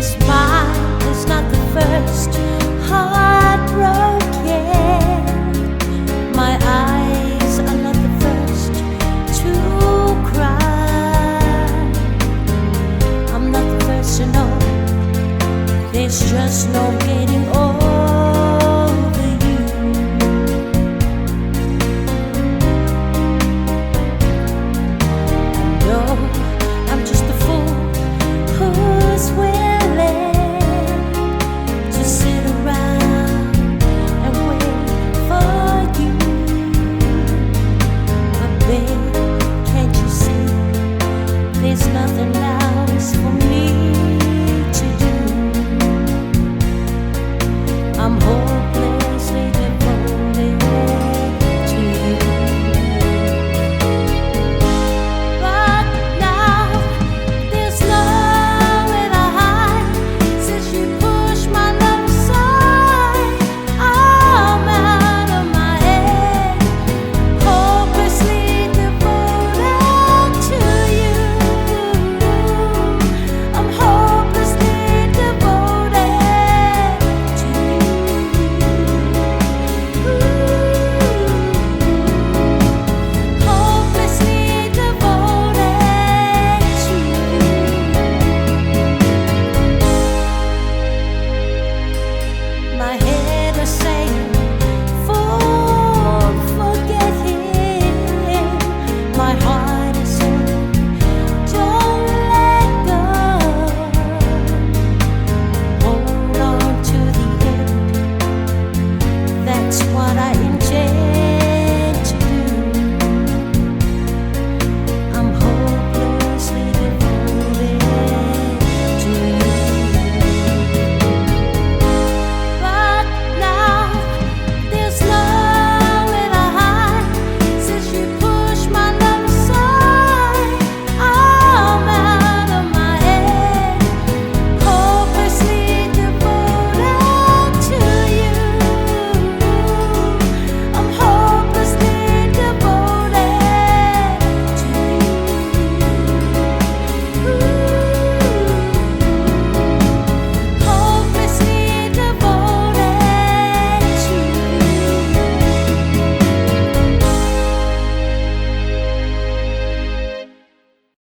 Mine is not the first heartbroken. My eyes are not the first to cry. I'm not the first to know there's just no getting over you. I know I'm just a fool who's with